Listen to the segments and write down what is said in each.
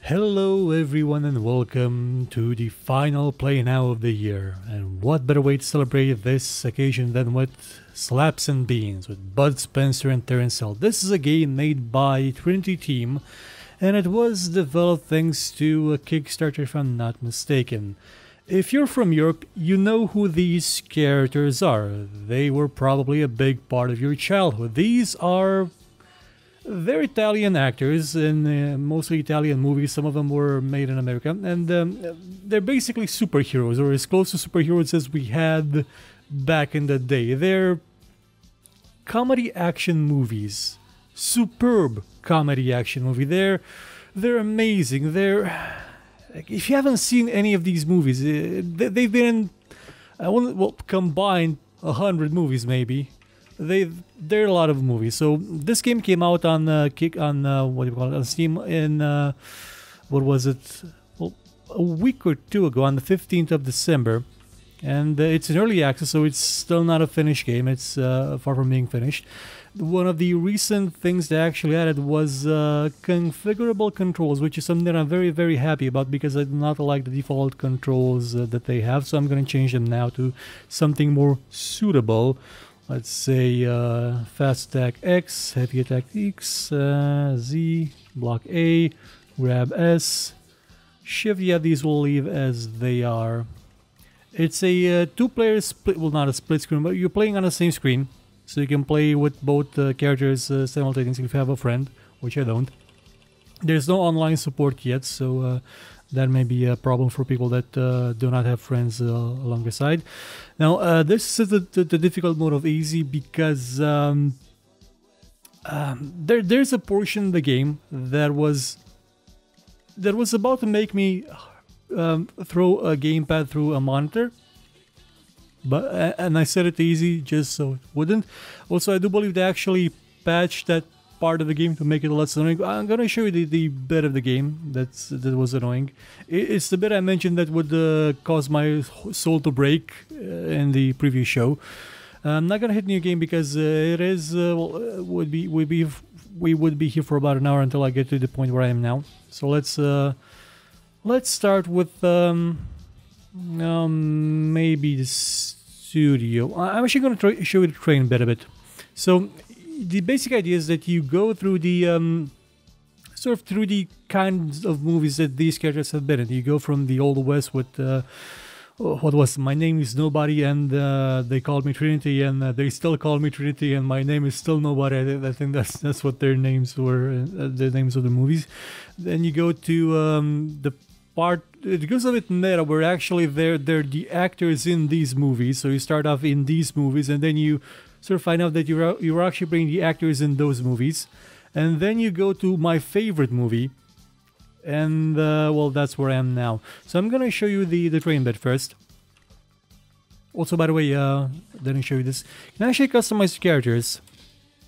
Hello everyone and welcome to the final PlayNow of the year. And what better way to celebrate this occasion than with Slaps and Beans with Bud Spencer and Terence. This is a game made by Trinity Team and it was developed thanks to a Kickstarter if I'm not mistaken. If you're from Europe, you know who these characters are. They were probably a big part of your childhood. They're Italian actors in mostly Italian movies. Some of them were made in America, and they're basically superheroes, or as close to superheroes as we had back in the day. They're comedy action movies, superb comedy action movie. They're amazing. If you haven't seen any of these movies, they've been combined 100 movies maybe. There are a lot of movies. So this game came out on on Steam in what was it? Well, a week or two ago, on the 15th of December, and it's in early access, so it's still not a finished game. It's far from being finished. One of the recent things they actually added was configurable controls, which is something that I'm very, very happy about because I do not like the default controls that they have. So I'm going to change them now to something more suitable. Let's say fast attack X, heavy attack X, Z, block A, grab S, shift. Yeah, these will leave as they are. It's a two-player split, well, not a split screen, but you're playing on the same screen. So you can play with both characters simultaneously if you have a friend, which I don't. There's no online support yet, so that may be a problem for people that do not have friends along the side. Now, this is the difficult mode of easy because there's a portion of the game that was about to make me throw a gamepad through a monitor. And I set it to easy just so it wouldn't. Also, I do believe they actually patched that part of the game to make it less annoying. I'm gonna show you the bit of the game that was annoying. It's the bit I mentioned that would cause my soul to break in the previous show. I'm not gonna hit new game because it is we would be here for about an hour until I get to the point where I am now. So let's start with maybe the studio. I'm actually gonna show you the train bit a bit. So the basic idea is that you go through the through the kinds of movies that these characters have been in. You go from the Old West with what was My Name Is Nobody, and they called me Trinity, and they still call me Trinity, and my name is still Nobody. I think that's what their names were, the names of the movies. Then you go to the part. It goes a bit meta, where actually they're the actors in these movies. So you start off in these movies, and then you sort of find out that you're actually playing the actors in those movies, and then you go to my favorite movie, and well, that's where I am now. So I'm gonna show you the train bit first. Also, by the way, didn't show you this. You can actually customize the characters.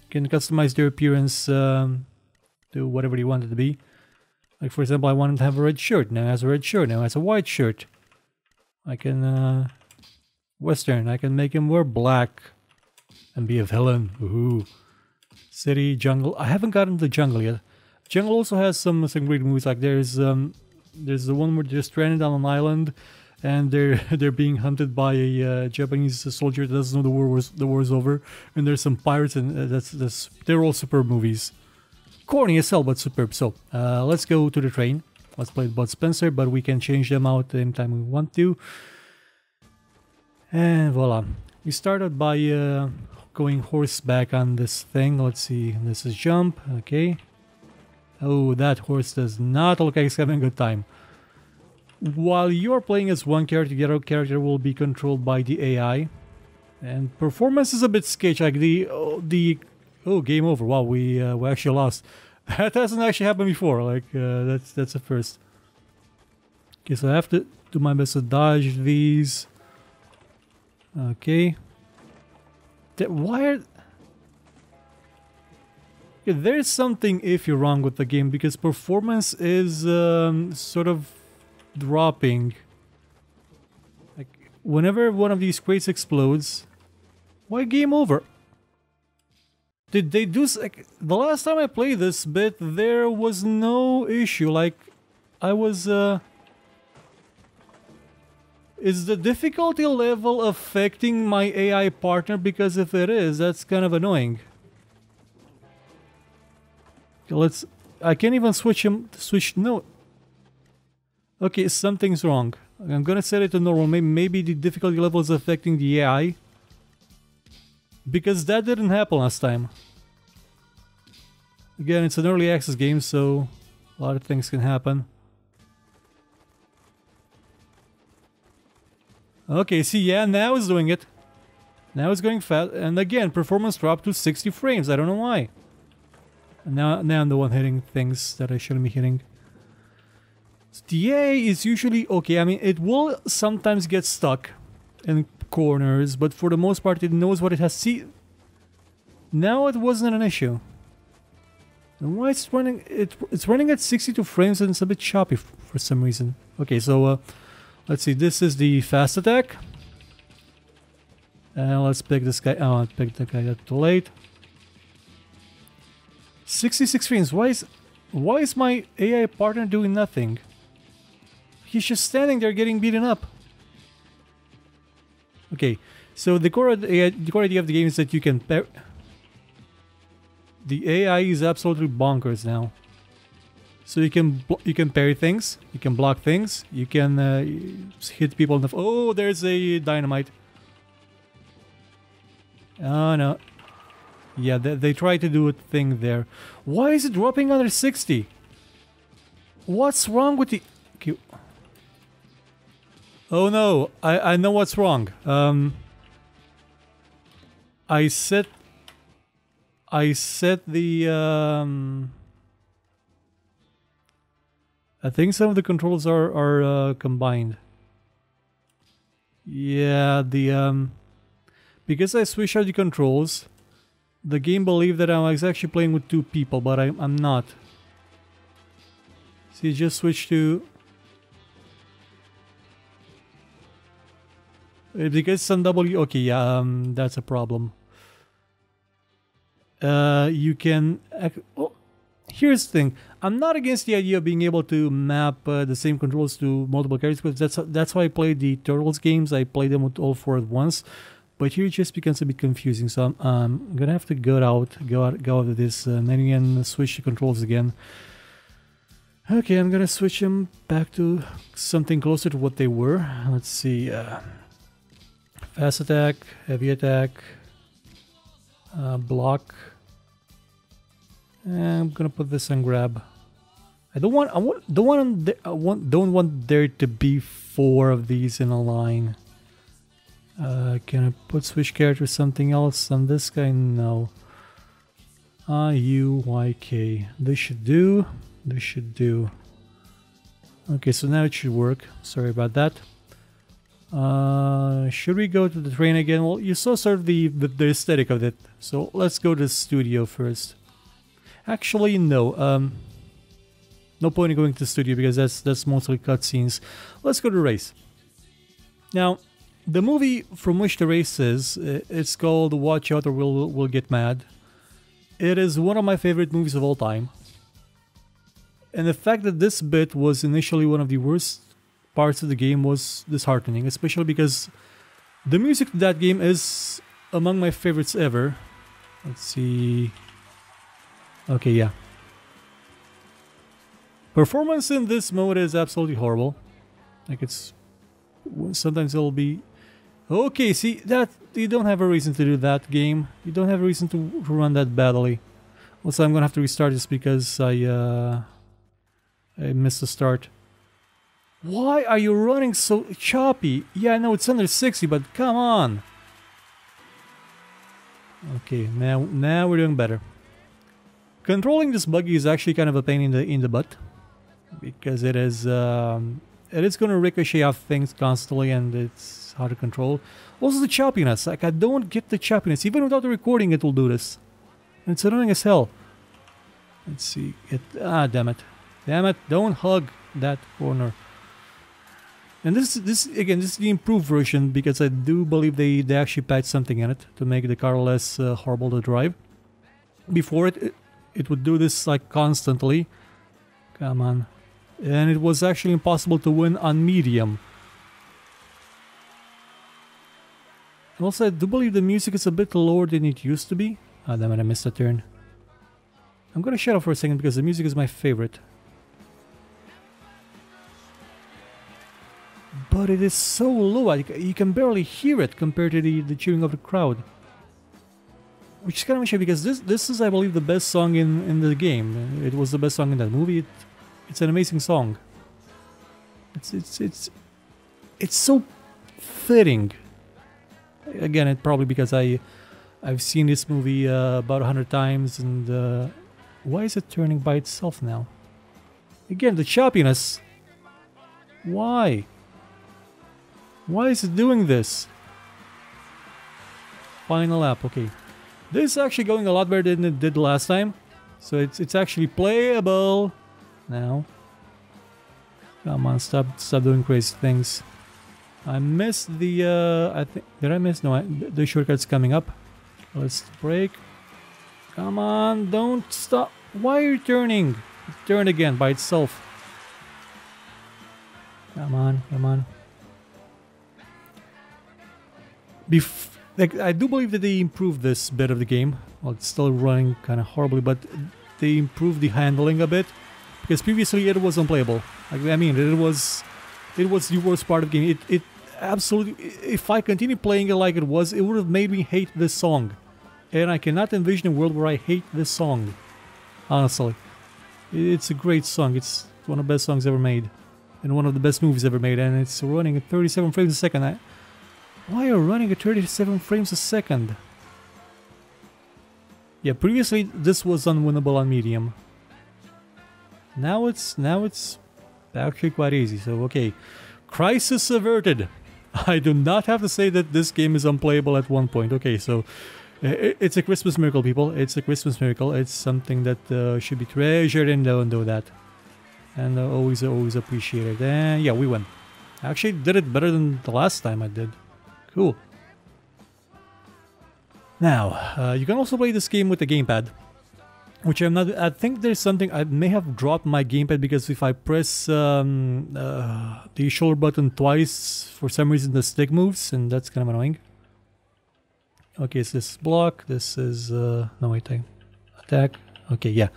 You can customize their appearance to whatever you want it to be. Like, for example, I wanted to have a red shirt. Now it has a red shirt. Now it has a white shirt. I can Western. I can make him wear black and be a villain. Woohoo. City, jungle. I haven't gotten to the jungle yet. Jungle also has some great movies. Like there's the one where they're stranded on an island, and they're being hunted by a Japanese soldier that doesn't know the war's over. And there's some pirates, and they're all superb movies. Corny as hell, but superb. So let's go to the train. Let's play Bud Spencer, but we can change them out anytime we want to. And voila. We started by going horseback on this thing. Let's see. This is jump. Okay. Oh, that horse does not look like it's having a good time. While you're playing as one character, the other character will be controlled by the AI. And performance is a bit sketchy. Like oh, game over. Wow, we actually lost. That hasn't actually happened before. Like that's a first. Okay, so I have to do my best to dodge these. Okay. There's something iffy wrong with the game because performance is sort of dropping. Like whenever one of these crates explodes, why game over? Did they do... Like, the last time I played this bit, there was no issue. Like, I was, is the difficulty level affecting my AI partner? Because if it is, that's kind of annoying. Okay, I can't even switch him, no. Okay, something's wrong. I'm gonna set it to normal. Maybe the difficulty level is affecting the AI. Because that didn't happen last time. Again, it's an early access game, so a lot of things can happen. Okay, see, yeah, now it's doing it. Now it's going fast, and again, performance dropped to 60 frames. I don't know why. And now I'm the one hitting things that I shouldn't be hitting. So the AI is usually okay. I mean, it will sometimes get stuck in corners, but for the most part, it knows what it has. See, now it wasn't an issue. And why it's running? It's running at 62 frames and it's a bit choppy for some reason. Okay, so let's see. This is the fast attack, and let's pick this guy. Oh, I picked the guy up too late. 66 frames. Why is my AI partner doing nothing? He's just standing there getting beaten up. Okay, so the core idea of the game is that you can pair. The AI is absolutely bonkers now. So you can parry things, you can block things, you can hit people in the. Oh, there's a dynamite. Oh no. Yeah, they try to do a thing there. Why is it dropping under 60? What's wrong with the? Okay. Oh no, I know what's wrong. I set the I think some of the controls are combined. Yeah, the because I switched out the controls, the game believed that I was actually playing with two people, but I'm not. See, just switch to. Because it's on W, okay, yeah, that's a problem. You can. Well, here's the thing. I'm not against the idea of being able to map the same controls to multiple characters, because that's why I played the Turtles games. I played them with all four at once. But here it just becomes a bit confusing. So I'm gonna have to go out of this menu and switch the controls again. Okay, I'm gonna switch them back to something closer to what they were. Let's see. Fast attack, heavy attack, block. And I'm gonna put this on grab. Don't want there to be 4 of these in a line. Can I put switch character something else on this guy? No. UYK. This should do. This should do. Okay, so now it should work. Sorry about that. Should we go to the train again? Well, you saw sort of the aesthetic of it. So let's go to the studio first. Actually, no. No point in going to the studio because that's mostly cutscenes. Let's go to the race. Now, the movie from which the race is, it's called Watch Out or We'll Get Mad. It is one of my favorite movies of all time. And the fact that this bit was initially one of the worst parts of the game was disheartening, especially because the music to that game is among my favorites ever. Let's see. Okay, yeah. Performance in this mode is absolutely horrible. Like it's sometimes it'll be okay. See that you don't have a reason to do that game. You don't have a reason to run that badly. Also, I'm gonna have to restart this because I missed the start. Why are you running so choppy? Yeah, I know it's under 60, but come on. Okay, now we're doing better. Controlling this buggy is actually kind of a pain in the butt because it is going to ricochet off things constantly and it's hard to control. Also the choppiness, like I don't get the choppiness. Even without the recording it will do this. And it's annoying as hell. Let's see. Damn it. Damn it, don't hug that corner. And this is the improved version because I do believe they actually patched something in it to make the car less horrible to drive. Before it would do this like constantly. Come on. and it was actually impossible to win on medium. And also, I do believe the music is a bit lower than it used to be. Ah, damn it, I missed a turn. I'm gonna shut off for a second because the music is my favorite. But it is so low, you can barely hear it compared to the cheering of the crowd. Which is kind of a shame because this is, I believe, the best song in the game. It was the best song in that movie. It's an amazing song. It's so fitting. Again, it probably because I've seen this movie about 100 times, and why is it turning by itself now? Again, the choppiness. Why? Why is it doing this? Final lap, okay. This is actually going a lot better than it did last time. So it's actually playable now. Come on, stop doing crazy things. I missed the I think, did I miss? No, the shortcut's coming up. Let's brake. Come on, don't stop. Why are you turning? It turned again by itself. Come on, come on. Like, I do believe that they improved this bit of the game. Well, it's still running kind of horribly, but they improved the handling a bit. Because previously it was unplayable. Like, I mean, it was the worst part of the game. It absolutely, if I continued playing it like it would have made me hate this song. And I cannot envision a world where I hate this song. Honestly. It's a great song. It's one of the best songs ever made. And one of the best movies ever made. And it's running at 37 frames a second. Why are you running at 37 frames a second? Yeah, previously this was unwinnable on medium. Now it's actually quite easy. So okay, crisis averted. I do not have to say that this game is unplayable at one point. Okay, so it's a Christmas miracle, people. It's a Christmas miracle. It's something that should be treasured, and don't do that. And always appreciated. And yeah, we win. I actually did it better than the last time I did. Cool. Now, you can also play this game with the gamepad, which I'm not. I think there's something. I may have dropped my gamepad because if I press the shoulder button twice, for some reason the stick moves, and that's kind of annoying. Okay, so this is block. This is no wait, attack. Okay, yeah.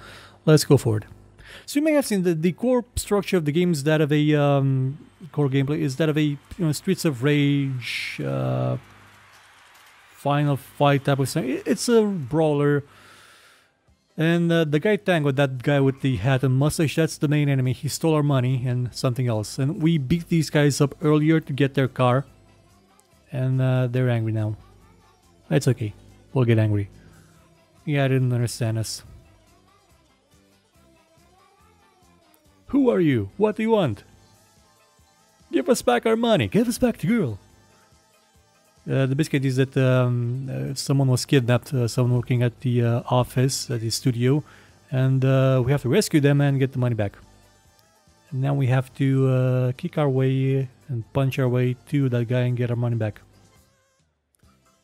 Let's go forward. So you may have seen the core structure of the game is that of a core gameplay is that of a Streets of Rage final fight type of thing. It's a brawler, and the guy Tango, that guy with the hat and mustache, that's the main enemy. He stole our money and something else, and we beat these guys up earlier to get their car, and they're angry now. It's okay, we'll get angry. Yeah, I didn't understand us. Who are you? What do you want? Give us back our money. Give us back the girl. The basic idea is that someone was kidnapped, someone working at the office, at the studio, and we have to rescue them and get the money back. And now we have to kick our way and punch our way to that guy and get our money back.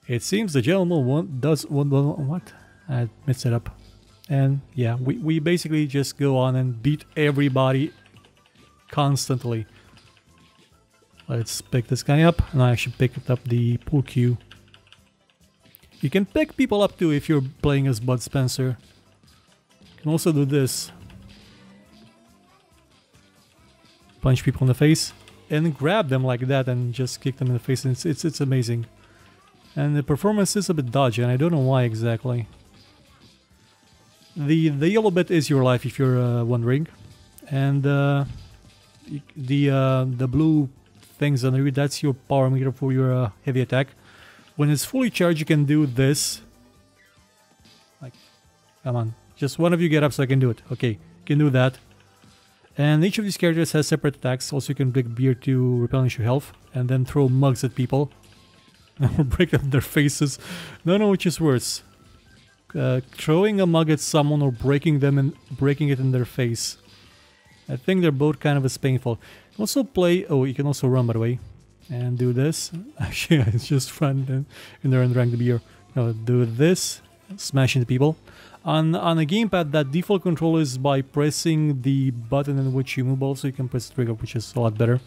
It seems the gentleman what? I messed it up. And yeah, we basically just go on and beat everybody constantly. Let's pick this guy up, and I actually picked up the pool cue. You can pick people up too if you're playing as Bud Spencer. You can also do this. Punch people in the face, and grab them like that and just kick them in the face, and it's amazing. And the performance is a bit dodgy, and I don't know why exactly. The yellow bit is your life, if you're wondering, and the blue things under you, that's your power meter for your heavy attack. When it's fully charged, you can do this. Like, come on, just one of you get up so I can do it. Okay, you can do that. And each of these characters has separate attacks. Also, you can drink beer to replenish your health, and then throw mugs at people, or break them their faces. Don't know which is worse. Throwing a mug at someone or breaking them and breaking it in their face. I think they're both kind of as painful. Also play. Oh, you can also run, by the way, and do this. Actually, I just run in there and drank the beer. No, do this, smash into people. On a gamepad, that default control is by pressing the button in which you move. Also, you can press the trigger, which is a lot better.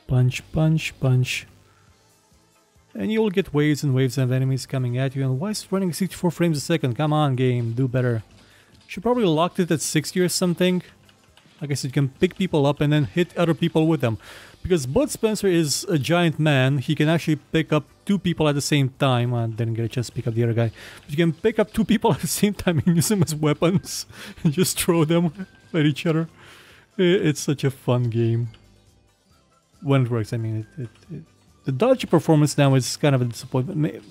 Punch, punch, punch. And you'll get waves and waves of enemies coming at you. And why is it running 64 frames a second? Come on, game, do better. Should probably locked it at 60 or something. Like I said, you can pick people up and then hit other people with them. Because Bud Spencer is a giant man, he can actually pick up 2 people at the same time. I didn't get a chance to pick up the other guy. But you can pick up 2 people at the same time and use them as weapons. And just throw them at each other. It's such a fun game. When it works, I mean, the dodge performance now is kind of a disappointment.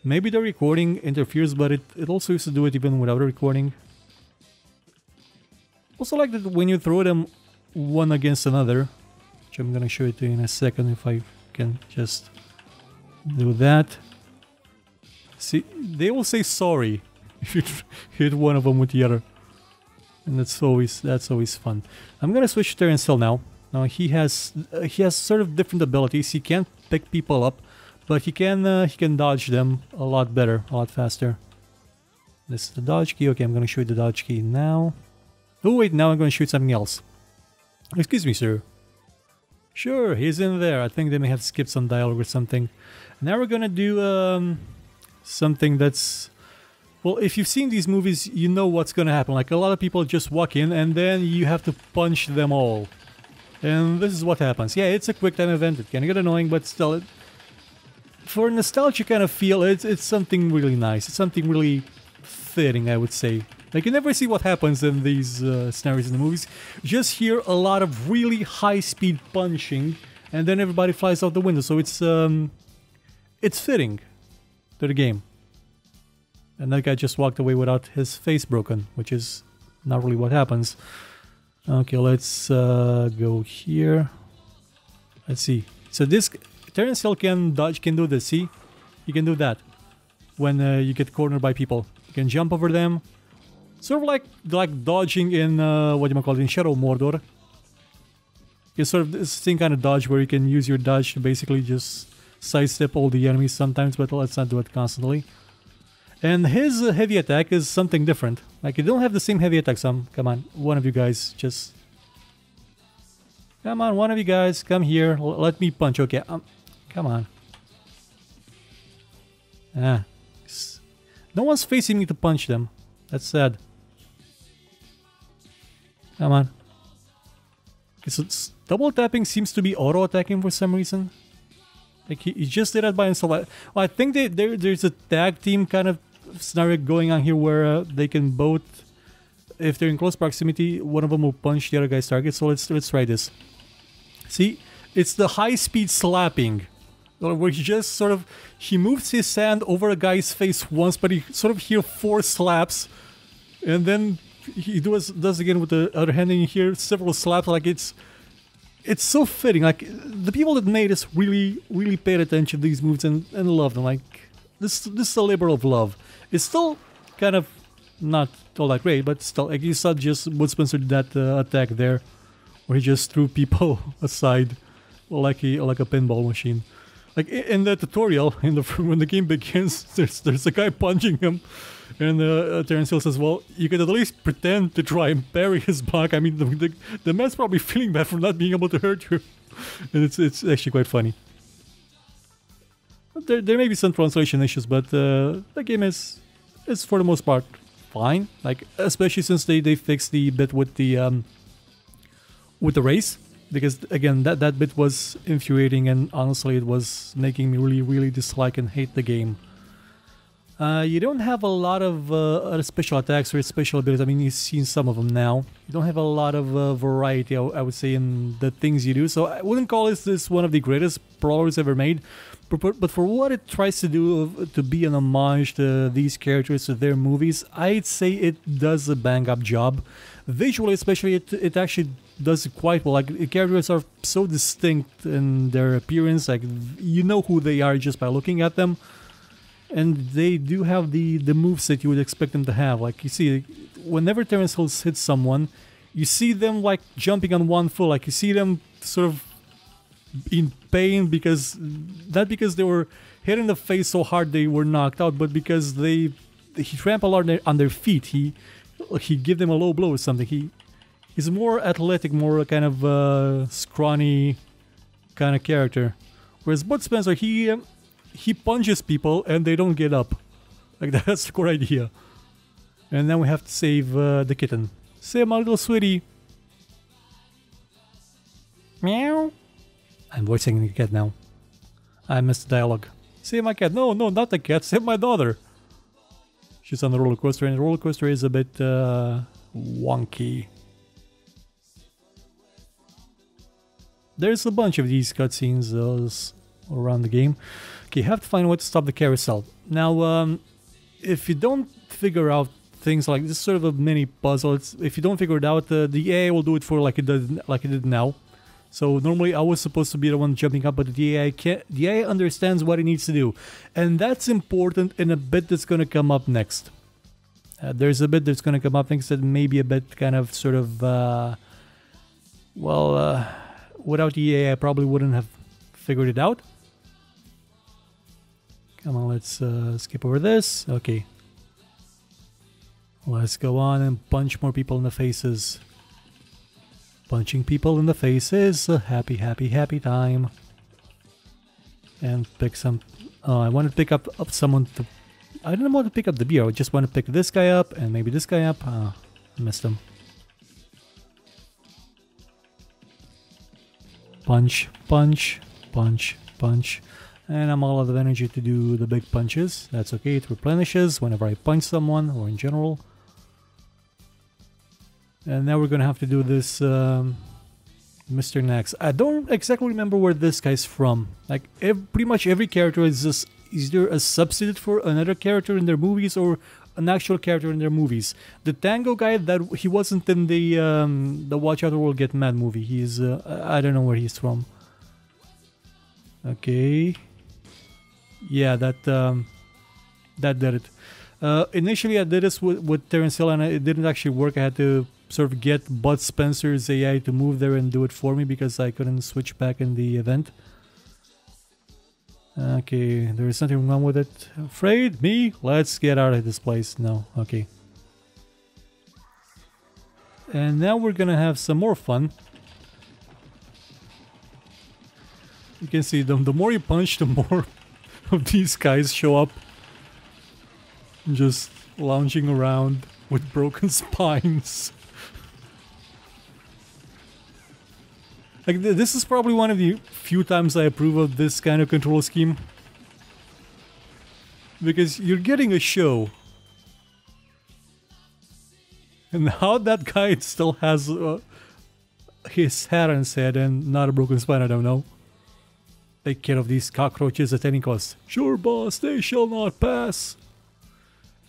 Maybe the recording interferes, but it also used to do it even without a recording. Also like that when you throw them one against another, which I'm gonna show it to you in a second if I can just do that. See, they will say sorry if you hit one of them with the other. And that's always fun. I'm gonna switch to Terence now. Now he has sort of different abilities. He can't pick people up, but he can dodge them a lot better, a lot faster. This is the dodge key. Okay, I'm gonna show you the dodge key now. Oh wait, now I'm gonna shoot something else. Excuse me, sir. Sure, he's in there. I think they may have skipped some dialogue or something. Now we're gonna do something that's... Well, if you've seen these movies, you know what's gonna happen. Like, a lot of people just walk in and then you have to punch them all. And this is what happens. Yeah, it's a quick time event. It can get annoying, but still, for nostalgia kind of feel, it's something really nice. It's something really fitting, I would say. Like, you never see what happens in these scenarios in the movies. You just hear a lot of really high-speed punching, and then everybody flies out the window. So it's fitting to the game. And that guy just walked away without his face broken, which is not really what happens. Okay, let's go here. Let's see. So this Terence Hill can dodge, can do this. See, you can do that when you get cornered by people. You can jump over them. Sort of like dodging in what you might call it in Shadow Mordor. It's sort of the same kind of dodge where you can use your dodge to basically just sidestep all the enemies sometimes, but let's not do it constantly. And his heavy attack is something different. Like, you don't have the same heavy attack. Come on, one of you guys, just... Come on, one of you guys, come here, let me punch. Okay, come on. No one's facing me to punch them. That's sad. Come on. Okay, so double tapping seems to be auto-attacking for some reason. Like, he just did that by himself. Well, I think there's a tag team kind of scenario going on here where they can both, if they're in close proximity, one of them will punch the other guy's target. So let's try this. See, it's the high-speed slapping, where he just sort of, he moves his hand over a guy's face once, but he sort of hear 4 slaps, and then he does again with the other hand, and you hear several slaps. Like, it's so fitting. Like, the people that made this really paid attention to these moves and loved them. Like, this is a labor of love. It's still kind of not all that great, but still, like, you saw just Bud Spencer did that attack there, where he just threw people aside, like a pinball machine. Like, in the tutorial, when the game begins, there's a guy punching him, and Terence Hill says, well, you could at least pretend to try and parry his block. I mean, the man's probably feeling bad for not being able to hurt you. And it's actually quite funny. There may be some translation issues, but the game is for the most part fine. Like, especially since they fixed the bit with the race. Because, again, that bit was infuriating, and honestly it was making me really dislike and hate the game. You don't have a lot of special attacks or special abilities. I mean, you've seen some of them now. You don't have a lot of variety, I would say, in the things you do. So I wouldn't call this one of the greatest brawlers ever made. But for what it tries to do, to be an homage to these characters, to their movies, I'd say it does a bang-up job. Visually, especially, it actually does it quite well. Like, the characters are so distinct in their appearance. Like, you know who they are just by looking at them. And they do have the moves that you would expect them to have. Like, you see, whenever Terence Hill hits someone, you see them, like, jumping on one foot. Like, you see them sort of in pain because... Not because they were hit in the face so hard they were knocked out, but because they he trample on their feet. He give them a low blow or something. He's more athletic, more kind of scrawny kind of character. Whereas Bud Spencer, he punches people and they don't get up. Like that's the core idea. And then we have to save the kitten. Save my little sweetie. Meow. I'm voicing the cat now. I missed the dialogue. Save my cat. No, not the cat. Save my daughter. She's on the roller coaster, and the roller coaster is a bit wonky. There's a bunch of these cutscenes around the game. Okay, you have to find a way to stop the carousel. Now, if you don't figure out things like this, sort of a mini puzzle. If you don't figure it out, the AI will do it for like it did now. So normally I was supposed to be the one jumping up, but the AI understands what it needs to do. And that's important in a bit that's going to come up next. There's a bit that's going to come up next that may be a bit kind of sort of, without the AI I probably wouldn't have figured it out. Come on, let's skip over this. Okay. Let's go on and punch more people in the faces. Punching people in the face is a happy, happy, happy time. And pick some... Oh, I want to pick up someone to... I don't want to pick up the beer. I just want to pick this guy up and maybe this guy up. I missed him. Punch, punch, punch, punch. And I'm all out of energy to do the big punches. That's okay. It replenishes whenever I punch someone or in general. And now we're gonna have to do this Mr. Nax. I don't exactly remember where this guy's from. Like, pretty much every character is just either a substitute for another character in their movies or an actual character in their movies. The Tango guy, that he wasn't in the Watch Out or We'll Get Mad movie. He's I don't know where he's from. Okay. Yeah, that did it. Initially I did this with Terence and it didn't actually work. I had to sort of get Bud Spencer's AI to move there and do it for me because I couldn't switch back in the event. Okay, there is something wrong with it. Afraid? Me? Let's get out of this place. No, okay. And now we're gonna have some more fun. You can see the more you punch, the more of these guys show up. Just lounging around with broken spines. Like, this is probably one of the few times I approve of this kind of control scheme. Because you're getting a show. And how that guy still has his hat on his head and not a broken spine, I don't know. Take care of these cockroaches at any cost. Sure, boss, they shall not pass.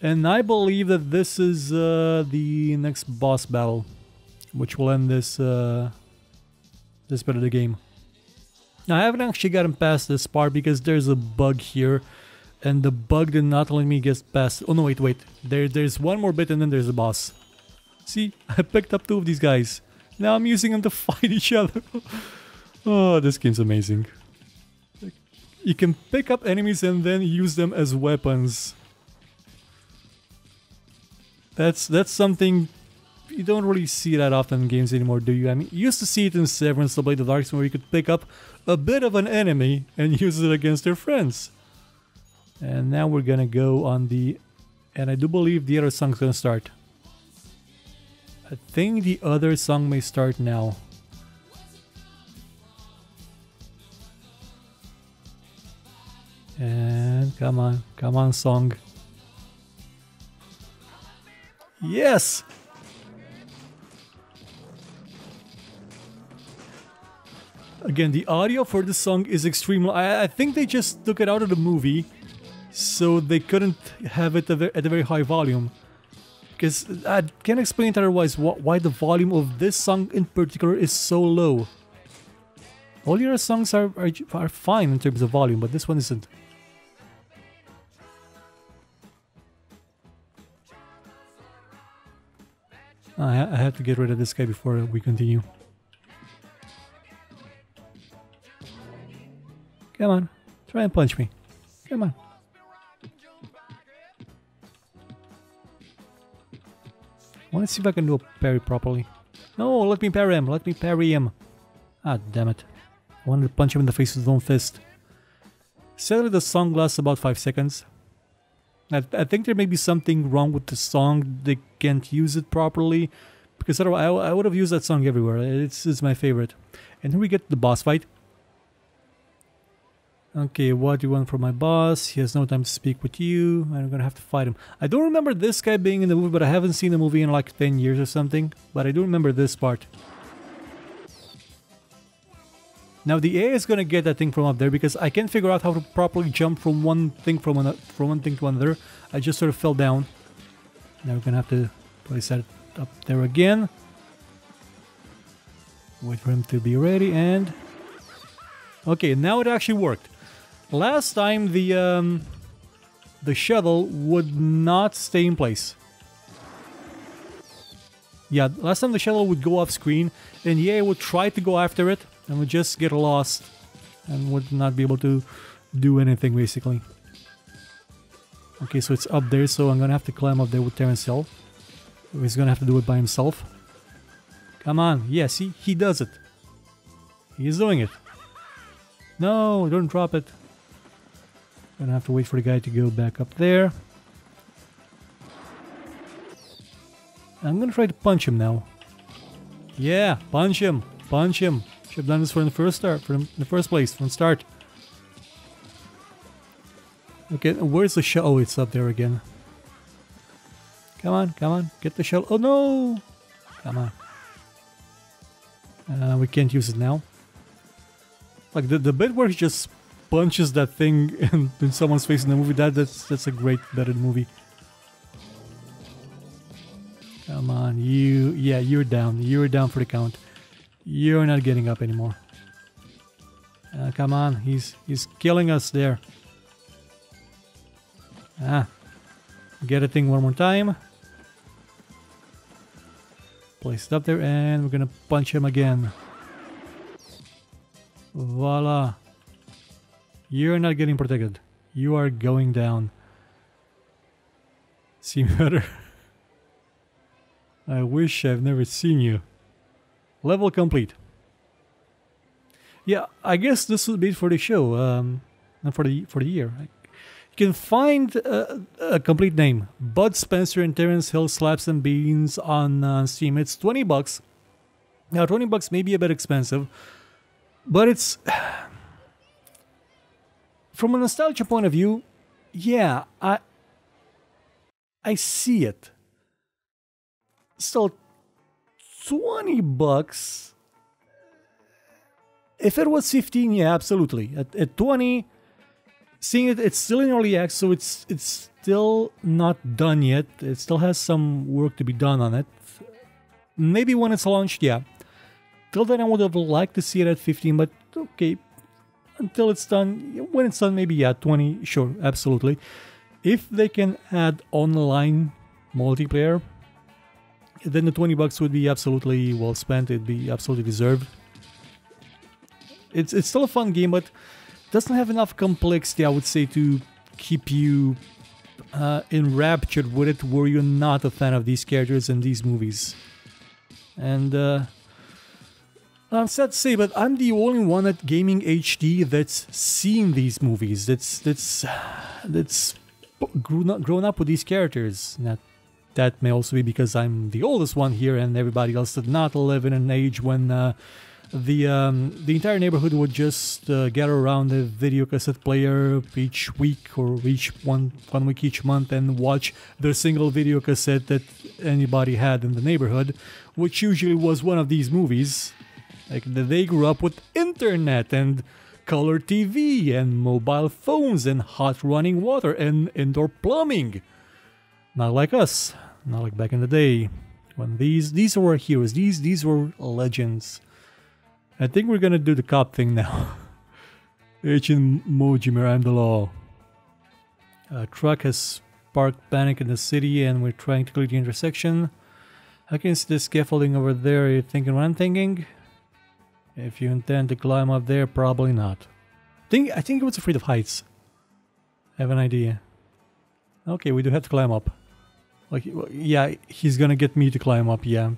And I believe that this is the next boss battle, which will end this this bit of the game. Now, I haven't actually gotten past this part because there's a bug here, and the bug did not let me get past. Oh no, wait. There's one more bit and then there's a boss. See, I picked up two of these guys. Now I'm using them to fight each other. Oh, this game's amazing. You can pick up enemies and then use them as weapons. That's something you don't really see that often in games anymore, do you? I mean, you used to see it in Severance, The Blade of Darkness, where you could pick up a bit of an enemy and use it against their friends. And now we're gonna go on the... And I do believe the other song's gonna start. I think the other song may start now. And come on song. Yes! Again, the audio for this song is extremely... I think they just took it out of the movie, so they couldn't have it at a very high volume. Because I can't explain it otherwise why the volume of this song in particular is so low. All your songs are fine in terms of volume, but this one isn't. I have to get rid of this guy before we continue. Come on, try and punch me. Come on. Let's see if I can do a parry properly. No, let me parry him. Let me parry him. Ah, damn it. I wanted to punch him in the face with his own fist. Sadly, the song lasts about 5 seconds. I think there may be something wrong with the song. They can't use it properly. Because otherwise, I would have used that song everywhere. It's my favorite. And here we get the boss fight. Okay, what do you want from my boss? He has no time to speak with you. I'm gonna have to fight him. I don't remember this guy being in the movie, but I haven't seen the movie in like 10 years or something. But I do remember this part. Now the AI is gonna get that thing from up there because I can't figure out how to properly jump from one thing to another. I just sort of fell down. Now we're gonna have to place that up there again. Wait for him to be ready and... Okay, now it actually worked. Last time the shuttle would not stay in place. Yeah, last time the shuttle would go off screen and the AI would try to go after it and would just get lost and would not be able to do anything basically. Okay, so it's up there, so I'm gonna have to climb up there with Terence. He's gonna have to do it by himself. Come on, yeah, see, he does it. He's doing it. No, don't drop it. Gonna have to wait for the guy to go back up there. I'm gonna try to punch him now. Yeah, punch him, punch him. Should have done this from the first start, from the first place, from start. Okay, where's the shell? Oh, it's up there again. Come on, get the shell. Oh no! Come on. We can't use it now. Like the bit where he just punches that thing in someone's face in the movie, that's a great bit in the movie. Come on, you're down. You're down for the count. You're not getting up anymore. Come on, he's killing us there. Get a thing one more time. Place it up there and we're gonna punch him again. Voila. You're not getting protected. You are going down. See me better? I wish I've never seen you. Level complete. Yeah, I guess this would be it for the show. And for the year. You can find a complete name. Bud Spencer and Terence Hill Slaps and Beans on Steam. It's $20. Now, $20 may be a bit expensive. But it's... From a nostalgia point of view, yeah, I see it. Still, $20. If it was 15, yeah, absolutely. At 20, seeing it, it's still in early access, so it's still not done yet. It still has some work to be done on it. Maybe when it's launched, yeah. Till then, I would have liked to see it at 15, but okay. Until it's done, when it's done, maybe, yeah, 20, sure, absolutely. If they can add online multiplayer, then the $20 would be absolutely well spent. It'd be absolutely deserved. It's still a fun game, but doesn't have enough complexity, I would say, to keep you enraptured with it, were you not a fan of these characters and these movies. And I'm sad to say, but I'm the only one at GaminGHD that's seen these movies. That's grown up with these characters. Now, that may also be because I'm the oldest one here, and everybody else did not live in an age when the entire neighborhood would just gather around a video cassette player each week or one week each month and watch their single video cassette that anybody had in the neighborhood, which usually was one of these movies. Like, they grew up with internet and color TV and mobile phones and hot running water and indoor plumbing. Not like us. Not like back in the day when these were heroes. These were legends. I think we're gonna do the cop thing now. Agent Mojimer, I'm the law. A truck has sparked panic in the city and we're trying to clear the intersection. I can see the scaffolding over there. Are you thinking what I'm thinking? If you intend to climb up there, probably not. I think it was afraid of heights. I have an idea. Okay, we do have to climb up. Like, well, yeah, he's gonna get me to climb up. Yeah,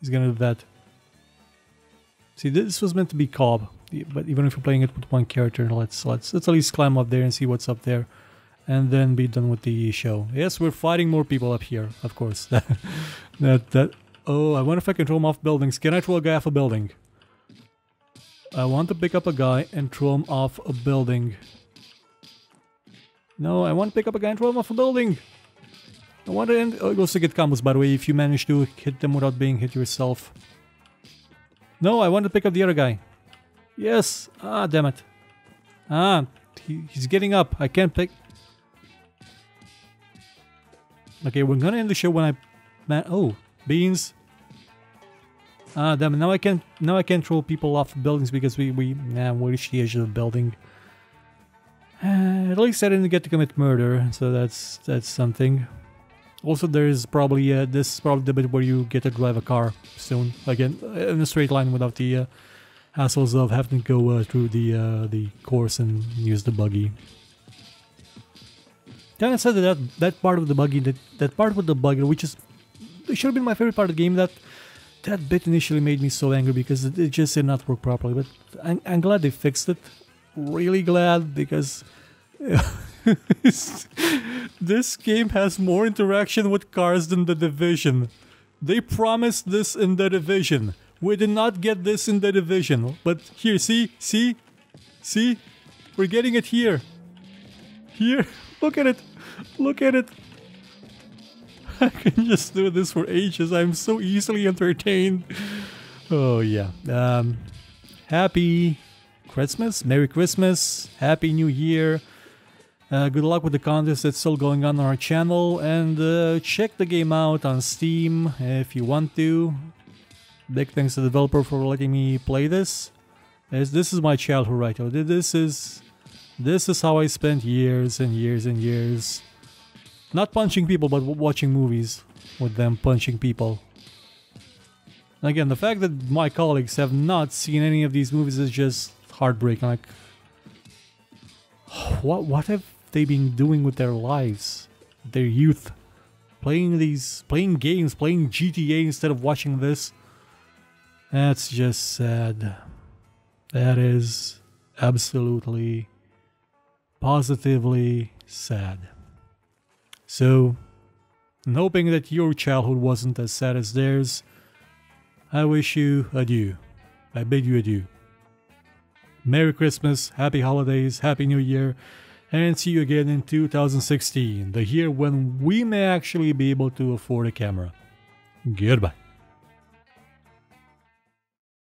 he's gonna do that. See, this was meant to be co-op, but even if you're playing it with one character, let's at least climb up there and see what's up there, and then be done with the show. Yes, we're fighting more people up here, of course. Oh, I wonder if I can throw him off buildings. Can I throw a guy off a building? I want to pick up a guy and throw him off a building. No, I want to pick up a guy and throw him off a building. I want to end... Oh, it goes to get combos, by the way, if you manage to hit them without being hit yourself. No, I want to pick up the other guy. Yes. Ah, damn it. Ah, he's getting up. I can't pick... Okay, we're gonna end the show when I... Oh, beans. Ah, damn it. Now I can't throw people off buildings because we reached the edge of the building. At least I didn't get to commit murder, so that's something. Also, there is probably this is probably the bit where you get to drive a car soon, again in a straight line without the hassles of having to go through the course and use the buggy. Kind of said that part of the buggy, that part with the buggy, which is it should have been my favorite part of the game. That bit initially made me so angry because it just did not work properly. But I'm glad they fixed it. Really glad, because this game has more interaction with cars than The Division. They promised this in The Division. We did not get this in The Division. But here, see? We're getting it here. Here, look at it. Look at it. I can just do this for ages. I'm so easily entertained. Oh yeah. Happy Christmas, Merry Christmas, Happy New Year. Good luck with the contest that's still going on our channel, and check the game out on Steam if you want to. Big thanks to the developer for letting me play this. As this is my childhood right now. This is how I spent years and years and years. Not punching people, but watching movies with them punching people. And again, the fact that my colleagues have not seen any of these movies is just heartbreaking. Like, what have they been doing with their lives, their youth? Playing games, playing GTA instead of watching this. That's just sad. That is absolutely, positively sad. So, in hoping that your childhood wasn't as sad as theirs, I wish you adieu. I bid you adieu. Merry Christmas, Happy Holidays, Happy New Year, and see you again in 2016, the year when we may actually be able to afford a camera. Goodbye.